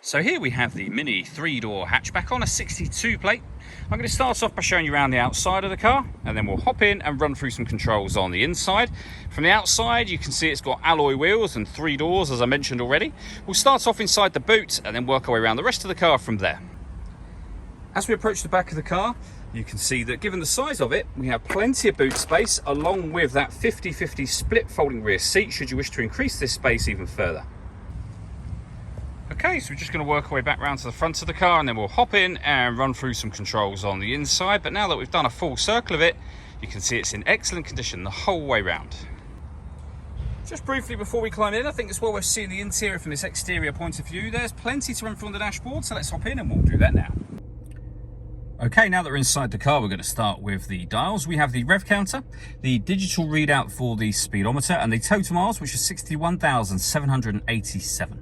So here we have the Mini 3-door hatchback on a 62 plate. I'm going to start off by showing you around the outside of the car, and then we'll hop in and run through some controls on the inside. From the outside, you can see it's got alloy wheels and 3 doors, as I mentioned already. We'll start off inside the boot and then work our way around the rest of the car from there. As we approach the back of the car, you can see that given the size of it, we have plenty of boot space, along with that 50-50 split folding rear seat, should you wish to increase this space even further. Okay, so we're just going to work our way back round to the front of the car, and then we'll hop in and run through some controls on the inside. But now that we've done a full circle of it, you can see it's in excellent condition the whole way round. Just briefly before we climb in, I think it's well worth seeing the interior from this exterior point of view. There's plenty to run through on the dashboard, so let's hop in and we'll do that now. Okay, now that we're inside the car, we're going to start with the dials. We have the rev counter, the digital readout for the speedometer, and the total miles, which is 61,787.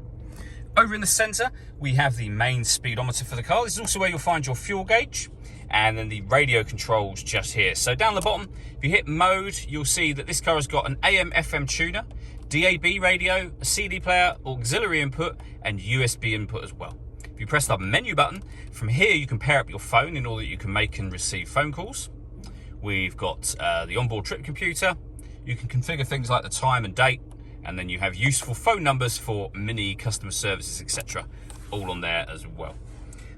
Over in the centre, we have the main speedometer for the car. This is also where you'll find your fuel gauge, and then the radio controls just here. So down the bottom, if you hit mode, you'll see that this car has got an AM/FM tuner, DAB radio, a CD player, auxiliary input, and USB input as well. If you press the menu button, from here you can pair up your phone in order that you can make and receive phone calls. We've got the onboard trip computer. You can configure things like the time and date, and then you have useful phone numbers for Mini customer services, etc. all on there as well.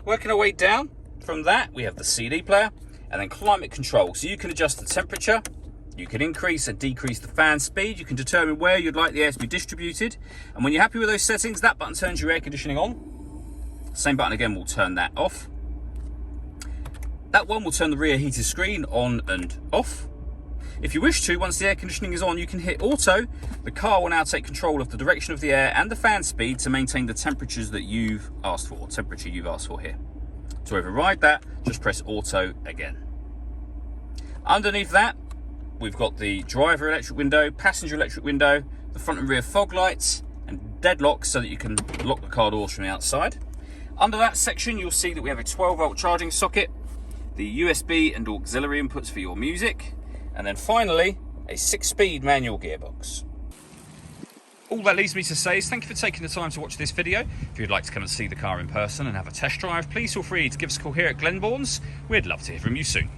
Working our way down from that, we have the CD player and then climate control. So you can adjust the temperature, you can increase and decrease the fan speed, you can determine where you'd like the air to be distributed, and when you're happy with those settings, that button turns your air conditioning on. Same button again will turn that off. That one will turn the rear heated screen on and off. If you wish to, once the air conditioning is on, you can hit auto. The car will now take control of the direction of the air and the fan speed to maintain the temperatures that you've asked for, temperature you've asked for here. To override that, just press auto again. Underneath that, we've got the driver electric window, passenger electric window, the front and rear fog lights, and deadlocks so that you can lock the car doors from the outside. Under that section, you'll see that we have a 12-volt charging socket, the USB and auxiliary inputs for your music, and then finally, a 6-speed manual gearbox. All that leaves me to say is thank you for taking the time to watch this video. If you'd like to come and see the car in person and have a test drive, please feel free to give us a call here at Glenbourne's. We'd love to hear from you soon.